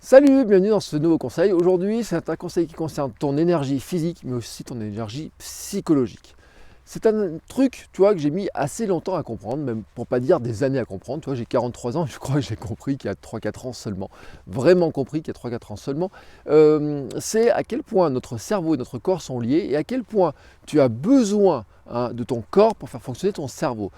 Salut, bienvenue dans ce nouveau conseil. Aujourd'hui, c'est un conseil qui concerne ton énergie physique, mais aussi ton énergie psychologique. C'est un truc, tu vois, que j'ai mis assez longtemps à comprendre, même pour pas dire des années à comprendre. Tu vois, j'ai 43 ans, je crois que j'ai compris qu'il y a 3-4 ans seulement. Vraiment compris qu'il y a 3-4 ans seulement. C'est à quel point notre cerveau et notre corps sont liés et à quel point tu as besoin de ton corps pour faire fonctionner ton cerveau.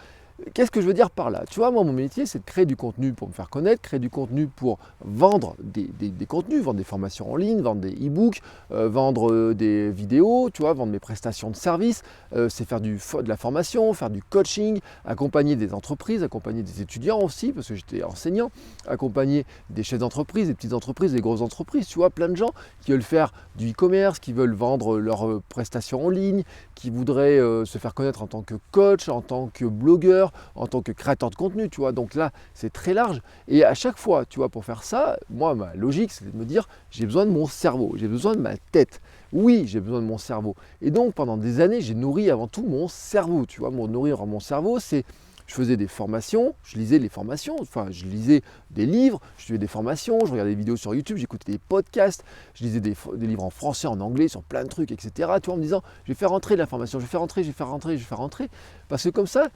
Qu'est-ce que je veux dire par là? Tu vois, moi, mon métier, c'est de créer du contenu pour me faire connaître, créer du contenu pour vendre des contenus, vendre des formations en ligne, vendre des e-books, vendre des vidéos, tu vois, vendre mes prestations de services, c'est faire de la formation, faire du coaching, accompagner des entreprises, accompagner des étudiants aussi, parce que j'étais enseignant, accompagner des chefs d'entreprise, des petites entreprises, des grosses entreprises, tu vois, plein de gens qui veulent faire du e-commerce, qui veulent vendre leurs prestations en ligne, qui voudraient se faire connaître en tant que coach, en tant que blogueur, en tant que créateur de contenu, tu vois. Donc là, c'est très large. Et à chaque fois, tu vois, pour faire ça, moi, ma logique, c'est de me dire, j'ai besoin de mon cerveau, j'ai besoin de ma tête. Oui, j'ai besoin de mon cerveau. Et donc, pendant des années, j'ai nourri avant tout mon cerveau, tu vois. Nourrir mon cerveau, c'est... Je faisais des formations, je lisais les formations, enfin je lisais des livres, je faisais des formations, je regardais des vidéos sur YouTube, j'écoutais des podcasts, je lisais des livres en français, en anglais, sur plein de trucs, etc. Tu vois, en me disant, je vais faire rentrer de l'information, je vais faire rentrer, je vais faire rentrer, je vais faire rentrer. Parce que comme ça,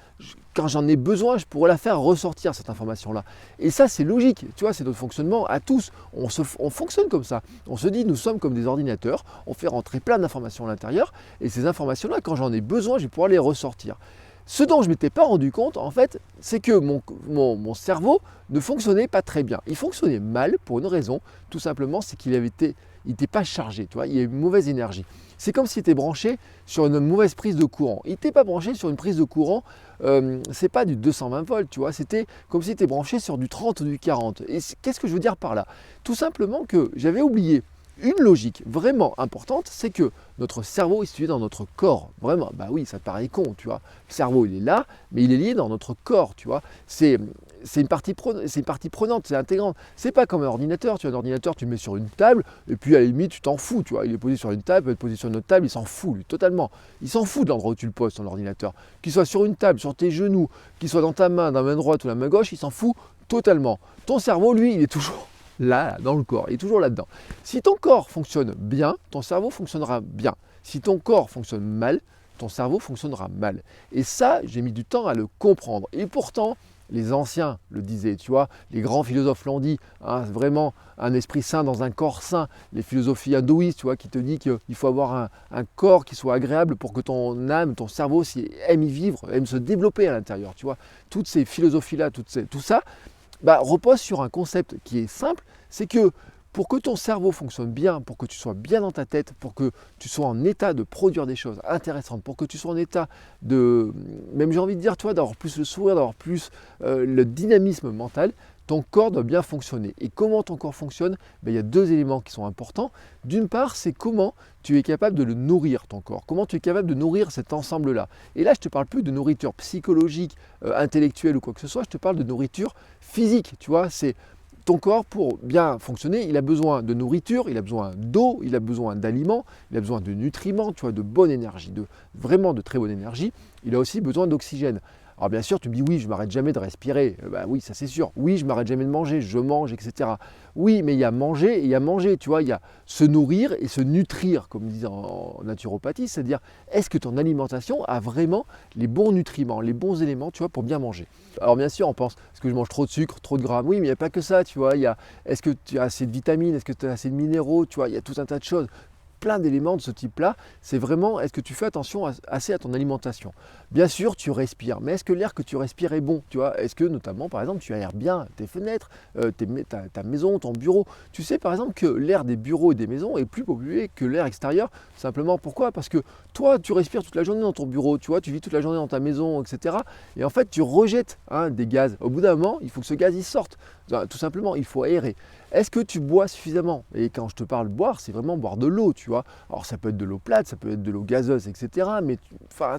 quand j'en ai besoin, je pourrais la faire ressortir, cette information-là. Et ça, c'est logique, tu vois, c'est notre fonctionnement à tous. On fonctionne comme ça. On se dit, nous sommes comme des ordinateurs, on fait rentrer plein d'informations à l'intérieur, et ces informations-là, quand j'en ai besoin, je vais pouvoir les ressortir. Ce dont je ne m'étais pas rendu compte, en fait, c'est que mon cerveau ne fonctionnait pas très bien. Il fonctionnait mal pour une raison, tout simplement, c'est qu'il n'était pas chargé, tu vois, il y avait une mauvaise énergie. C'est comme s'il était branché sur une mauvaise prise de courant. Il n'était pas branché sur une prise de courant, c'est pas du 220 volts, tu vois, c'était comme s'il était branché sur du 30 ou du 40. Et qu'est-ce que je veux dire par là? Tout simplement que j'avais oublié une logique vraiment importante, c'est que notre cerveau est situé dans notre corps. Vraiment, bah oui, ça te paraît con, tu vois. Le cerveau, il est là, mais il est lié dans notre corps, tu vois. C'est une partie prenante, c'est intégrante. C'est pas comme un ordinateur, tu vois, un ordinateur, tu le mets sur une table, et puis à la limite, tu t'en fous, tu vois. Il est posé sur une table, il peut être posé sur une autre table, il s'en fout, lui, totalement. Il s'en fout de l'endroit où tu le poses, ton ordinateur. Qu'il soit sur une table, sur tes genoux, qu'il soit dans ta main, dans la main droite ou la main gauche, il s'en fout totalement. Ton cerveau, lui, il est toujours là, dans le corps, il est toujours là-dedans. Si ton corps fonctionne bien, ton cerveau fonctionnera bien. Si ton corps fonctionne mal, ton cerveau fonctionnera mal. Et ça, j'ai mis du temps à le comprendre. Et pourtant, les anciens le disaient, tu vois, les grands philosophes l'ont dit, hein, vraiment un esprit sain dans un corps sain. Les philosophies hindouistes, tu vois, qui te disent qu'il faut avoir un corps qui soit agréable pour que ton âme, ton cerveau aime y vivre, aime se développer à l'intérieur, tu vois. Toutes ces philosophies-là, tout ça, repose sur un concept qui est simple, c'est que pour que ton cerveau fonctionne bien, pour que tu sois bien dans ta tête, pour que tu sois en état de produire des choses intéressantes, pour que tu sois en état de, même j'ai envie de dire, toi, d'avoir plus le sourire, d'avoir plus le dynamisme mental, ton corps doit bien fonctionner. Et comment ton corps fonctionne? Il y a deux éléments qui sont importants. D'une part, c'est comment tu es capable de le nourrir, ton corps. Comment tu es capable de nourrir cet ensemble-là. Et là, je ne te parle plus de nourriture psychologique, intellectuelle ou quoi que ce soit. Je te parle de nourriture physique. Tu vois, c'est ton corps, pour bien fonctionner, il a besoin de nourriture, il a besoin d'eau, il a besoin d'aliments, il a besoin de nutriments, tu vois, de bonne énergie, vraiment de très bonne énergie. Il a aussi besoin d'oxygène. Alors bien sûr, tu me dis oui, je ne m'arrête jamais de respirer. Oui, ça c'est sûr. Oui, je ne m'arrête jamais de manger, je mange, etc. Oui, mais il y a manger et il y a manger, tu vois, il y a se nourrir et se nutrir, comme ils disent en naturopathie, c'est-à-dire est-ce que ton alimentation a vraiment les bons nutriments, les bons éléments, tu vois, pour bien manger. Alors bien sûr, on pense, est-ce que je mange trop de sucre, trop de gras? Oui, mais il n'y a pas que ça, tu vois. Est-ce que tu as assez de vitamines, est-ce que tu as assez de minéraux, tu vois, il y a tout un tas de choses. Plein d'éléments de ce type-là, c'est vraiment est-ce que tu fais attention assez à ton alimentation. Bien sûr, tu respires, mais est-ce que l'air que tu respires est bon? Tu vois, est-ce que notamment, par exemple, tu aères bien tes fenêtres, ta maison, ton bureau? Tu sais par exemple que l'air des bureaux et des maisons est plus pollué que l'air extérieur. Simplement pourquoi? Parce que toi, tu respires toute la journée dans ton bureau, tu vois, tu vis toute la journée dans ta maison, etc. Et en fait, tu rejettes des gaz. Au bout d'un moment, il faut que ce gaz il sorte. Tout simplement, il faut aérer. Est-ce que tu bois suffisamment? Et quand je te parle de boire, c'est vraiment boire de l'eau, tu vois. Alors ça peut être de l'eau plate, ça peut être de l'eau gazeuse, etc. Mais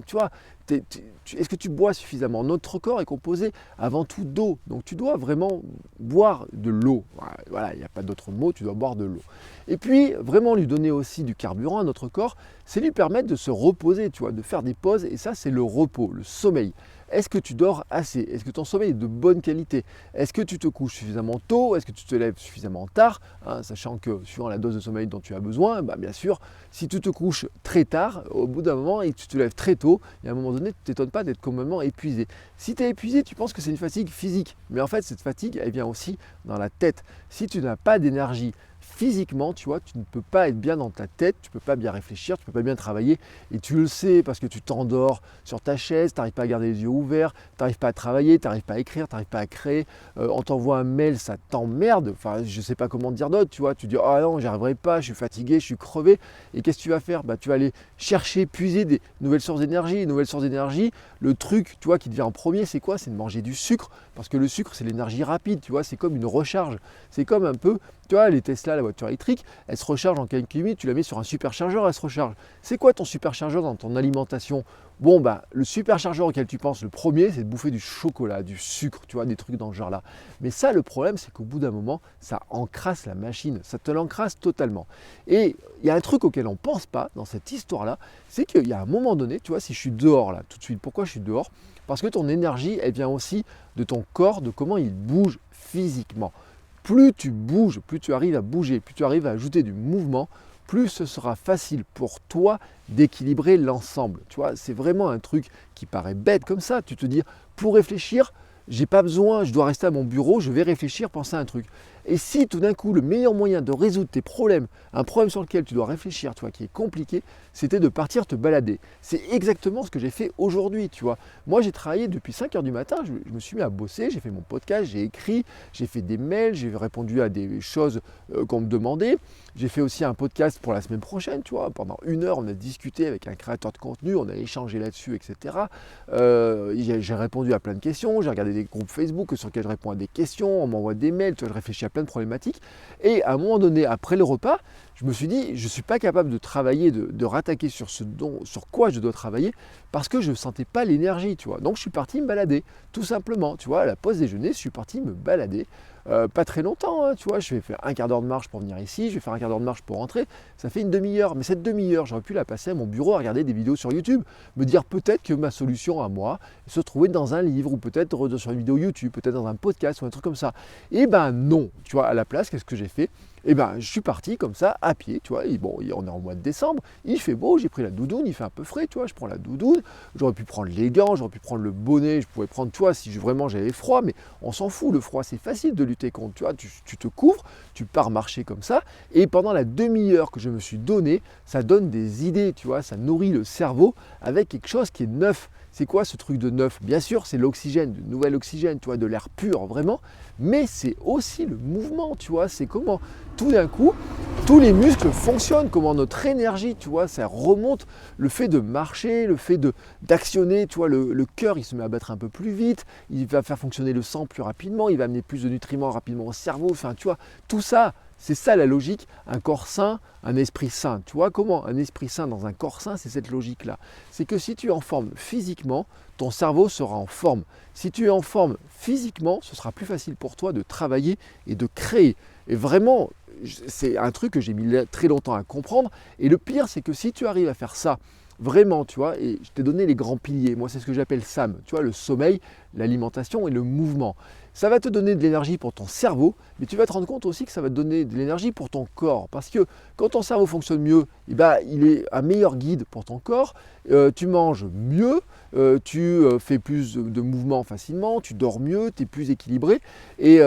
tu vois, est-ce que tu bois suffisamment? Notre corps est composé avant tout d'eau. Donc tu dois vraiment boire de l'eau. Voilà, il n'y a pas d'autre mot, tu dois boire de l'eau. Et puis, vraiment lui donner aussi du carburant à notre corps, c'est lui permettre de se reposer, tu vois, de faire des pauses. Et ça, c'est le repos, le sommeil. est-ce que tu dors assez? Est-ce que ton sommeil est de bonne qualité? Est-ce que tu te couches suffisamment tôt? Est-ce que tu te lèves suffisamment tard? Sachant que suivant la dose de sommeil dont tu as besoin, bien sûr, si tu te couches très tard, au bout d'un moment, et que tu te lèves très tôt, et à un moment donné, tu ne t'étonnes pas d'être complètement épuisé. Si tu es épuisé, tu penses que c'est une fatigue physique. Mais en fait, cette fatigue, elle vient aussi dans la tête. Si tu n'as pas d'énergie physiquement, tu vois, tu ne peux pas être bien dans ta tête, tu ne peux pas bien réfléchir, tu ne peux pas bien travailler. Et tu le sais parce que tu t'endors sur ta chaise, tu n'arrives pas à garder les yeux ouverts, tu n'arrives pas à travailler, tu n'arrives pas à écrire, tu n'arrives pas à créer. On t'envoie un mail, ça t'emmerde. Enfin, je ne sais pas comment te dire d'autre, tu vois. Tu dis, ah non, j'y arriverai pas, je suis fatigué, je suis crevé. Et qu'est-ce que tu vas faire? Tu vas aller chercher, puiser des nouvelles sources d'énergie. Une nouvelle source d'énergie, le truc, tu vois, qui te vient en premier, c'est quoi? C'est de manger du sucre. Parce que le sucre, c'est l'énergie rapide, tu vois, c'est comme une recharge. C'est comme un peu, tu vois, les Tesla, la voiture électrique, elle se recharge en quelques minutes, tu la mets sur un superchargeur, elle se recharge. C'est quoi ton superchargeur dans ton alimentation? Bon, le superchargeur auquel tu penses, le premier, c'est de bouffer du chocolat, du sucre, tu vois, des trucs dans ce genre-là. Mais ça, le problème, c'est qu'au bout d'un moment, ça encrasse la machine, ça te l'encrasse totalement. Et il y a un truc auquel on ne pense pas dans cette histoire-là, c'est qu'il y a un moment donné, tu vois, si je suis dehors là, tout de suite, pourquoi je suis dehors? Parce que ton énergie, elle vient aussi de ton corps, de comment il bouge physiquement. Plus tu bouges, plus tu arrives à bouger, plus tu arrives à ajouter du mouvement, plus ce sera facile pour toi d'équilibrer l'ensemble. Tu vois, c'est vraiment un truc qui paraît bête comme ça. Tu te dis, pour réfléchir, j'ai pas besoin, je dois rester à mon bureau, je vais réfléchir, penser à un truc. Et si tout d'un coup, le meilleur moyen de résoudre tes problèmes, un problème sur lequel tu dois réfléchir, tu vois, qui est compliqué, c'était de partir te balader. C'est exactement ce que j'ai fait aujourd'hui, tu vois. Moi, j'ai travaillé depuis 5 heures du matin, je me suis mis à bosser, j'ai fait mon podcast, j'ai écrit, j'ai fait des mails, j'ai répondu à des choses qu'on me demandait. J'ai fait aussi un podcast pour la semaine prochaine, tu vois. Pendant 1 heure, on a discuté avec un créateur de contenu, on a échangé là-dessus, etc. J'ai répondu à plein de questions, j'ai regardé des groupes Facebook sur lesquels je réponds à des questions, on m'envoie des mails, tu vois, je réfléchis à plein de problématiques. Et à un moment donné, après le repas, je me suis dit, je ne suis pas capable de travailler, de rattaquer sur sur quoi je dois travailler, parce que je ne sentais pas l'énergie, tu vois. Donc je suis parti me balader, tout simplement, tu vois, à la pause déjeuner, je suis parti me balader. Pas très longtemps, hein, tu vois, je vais faire un quart d'heure de marche pour venir ici, je vais faire un quart d'heure de marche pour rentrer, ça fait une demi-heure. Mais cette demi-heure, j'aurais pu la passer à mon bureau à regarder des vidéos sur YouTube, me dire peut-être que ma solution à moi se trouvait dans un livre, ou peut-être sur une vidéo YouTube, peut-être dans un podcast, ou un truc comme ça. Et non, tu vois, à la place, qu'est-ce que j'ai fait? Je suis parti comme ça, à pied, tu vois, et bon, on est en mois de décembre, il fait beau, j'ai pris la doudoune, il fait un peu frais, tu vois, je prends la doudoune, j'aurais pu prendre les gants, j'aurais pu prendre le bonnet, je pouvais prendre, tu vois, si vraiment j'avais froid, mais on s'en fout, le froid, c'est facile de lutter contre, tu vois, tu te couvres, tu pars marcher comme ça, et pendant la demi-heure que je me suis donné, ça donne des idées, tu vois, ça nourrit le cerveau avec quelque chose qui est neuf. C'est quoi ce truc de neuf? Bien sûr, c'est l'oxygène, du nouvel oxygène, tu vois, de l'air pur, vraiment, mais c'est aussi le mouvement, tu vois, c'est comment tout d'un coup, tous les muscles fonctionnent, comment notre énergie, tu vois, ça remonte, le fait de marcher, le fait d'actionner, tu vois, le cœur, il se met à battre un peu plus vite, il va faire fonctionner le sang plus rapidement, il va amener plus de nutriments rapidement au cerveau, enfin, tu vois, tout ça, c'est ça la logique, un corps sain, un esprit sain. Tu vois comment un esprit sain dans un corps sain, c'est cette logique-là. C'est que si tu es en forme physiquement, ton cerveau sera en forme. Si tu es en forme physiquement, ce sera plus facile pour toi de travailler et de créer. Et vraiment, c'est un truc que j'ai mis très longtemps à comprendre. Et le pire, c'est que si tu arrives à faire ça, vraiment, tu vois, et je t'ai donné les grands piliers. Moi, c'est ce que j'appelle SAM, tu vois, le sommeil, l'alimentation et le mouvement. Ça va te donner de l'énergie pour ton cerveau, mais tu vas te rendre compte aussi que ça va te donner de l'énergie pour ton corps. Parce que quand ton cerveau fonctionne mieux, il est un meilleur guide pour ton corps. Tu manges mieux, tu fais plus de mouvements facilement, tu dors mieux, tu es plus équilibré. Et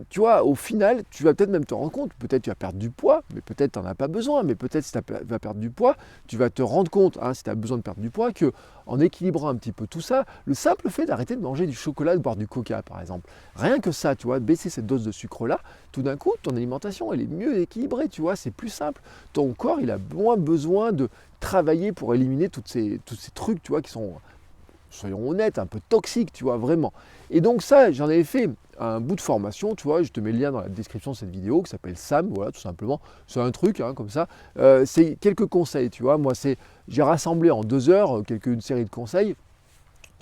tu vois, au final, tu vas peut-être même te rendre compte, peut-être tu vas perdre du poids, mais peut-être tu n'en as pas besoin. Mais peut-être si tu vas perdre du poids, tu vas te rendre compte, si tu as besoin de perdre du poids, qu'en équilibrant un petit peu tout ça, le simple fait d'arrêter de manger du chocolat, de boire du coca par exemple, rien que ça, tu vois, baisser cette dose de sucre-là, tout d'un coup, ton alimentation, elle est mieux équilibrée, tu vois, c'est plus simple. Ton corps, il a moins besoin de travailler pour éliminer tous ces trucs, tu vois, qui sont, soyons honnêtes, un peu toxiques, tu vois, vraiment. Et donc ça, j'en avais fait un bout de formation, tu vois, je te mets le lien dans la description de cette vidéo, qui s'appelle SAM, voilà, tout simplement. C'est un truc, comme ça. C'est quelques conseils, tu vois. Moi, j'ai rassemblé en 2 heures une série de conseils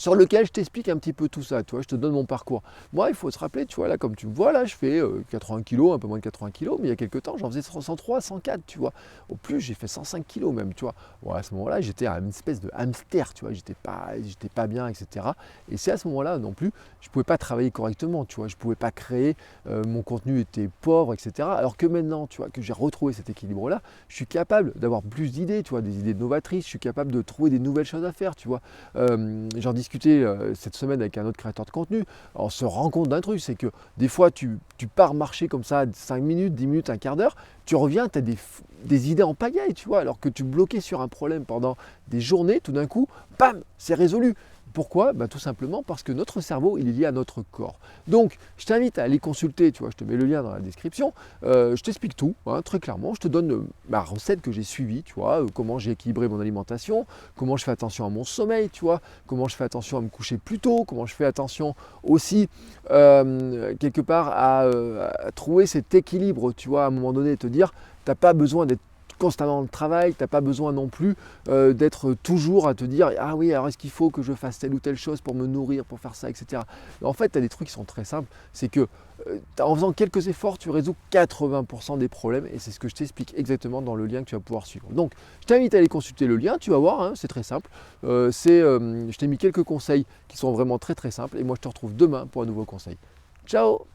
sur lequel je t'explique un petit peu tout ça, tu vois, je te donne mon parcours. Moi, il faut se rappeler, tu vois, là, comme tu me vois, là, je fais 80 kilos, un peu moins de 80 kilos, mais il y a quelques temps, j'en faisais 103, 104, tu vois. Au plus, j'ai fait 105 kilos même, tu vois. Bon, à ce moment-là, j'étais une espèce de hamster, tu vois, j'étais pas bien, etc. Et c'est à ce moment-là non plus, je ne pouvais pas travailler correctement, tu vois, je ne pouvais pas créer, mon contenu était pauvre, etc. Alors que maintenant, tu vois, que j'ai retrouvé cet équilibre-là, je suis capable d'avoir plus d'idées, tu vois, des idées novatrices, je suis capable de trouver des nouvelles choses à faire, tu vois. J'en discutais cette semaine avec un autre créateur de contenu. On se rend compte d'un truc, c'est que des fois tu pars marcher comme ça 5 minutes, 10 minutes, un quart d'heure, tu reviens, tu as des idées en pagaille, tu vois, alors que tu bloquais sur un problème pendant des journées, tout d'un coup, bam, c'est résolu. Pourquoi? Tout simplement parce que notre cerveau, il est lié à notre corps. Donc, je t'invite à aller consulter, tu vois, je te mets le lien dans la description, je t'explique tout, hein, très clairement, je te donne ma recette que j'ai suivie, tu vois, comment j'ai équilibré mon alimentation, comment je fais attention à mon sommeil, tu vois, comment je fais attention à me coucher plus tôt, comment je fais attention aussi, quelque part, à trouver cet équilibre, tu vois, à un moment donné, te dire, tu n'as pas besoin d'être constamment dans le travail, tu n'as pas besoin non plus d'être toujours à te dire ah oui, alors est-ce qu'il faut que je fasse telle ou telle chose pour me nourrir, pour faire ça, etc. Mais en fait, tu as des trucs qui sont très simples, c'est que en faisant quelques efforts, tu résous 80% des problèmes et c'est ce que je t'explique exactement dans le lien que tu vas pouvoir suivre. Donc, je t'invite à aller consulter le lien, tu vas voir, hein, c'est très simple. Je t'ai mis quelques conseils qui sont vraiment très très simples et moi je te retrouve demain pour un nouveau conseil. Ciao!